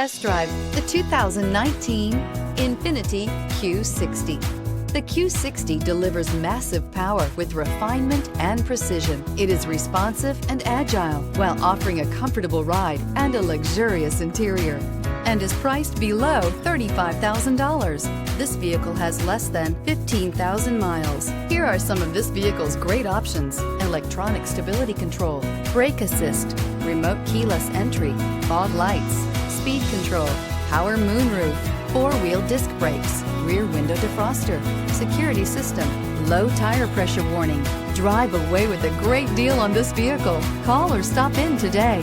Test drive the 2019 Infiniti Q60. The Q60 delivers massive power with refinement and precision. It is responsive and agile while offering a comfortable ride and a luxurious interior, and is priced below $35,000. This vehicle has less than 15,000 miles. Here are some of this vehicle's great options: electronic stability control, brake assist, remote keyless entry, fog lights, speed control, power moonroof, four-wheel disc brakes, rear window defroster, security system, low tire pressure warning. Drive away with a great deal on this vehicle. Call or stop in today.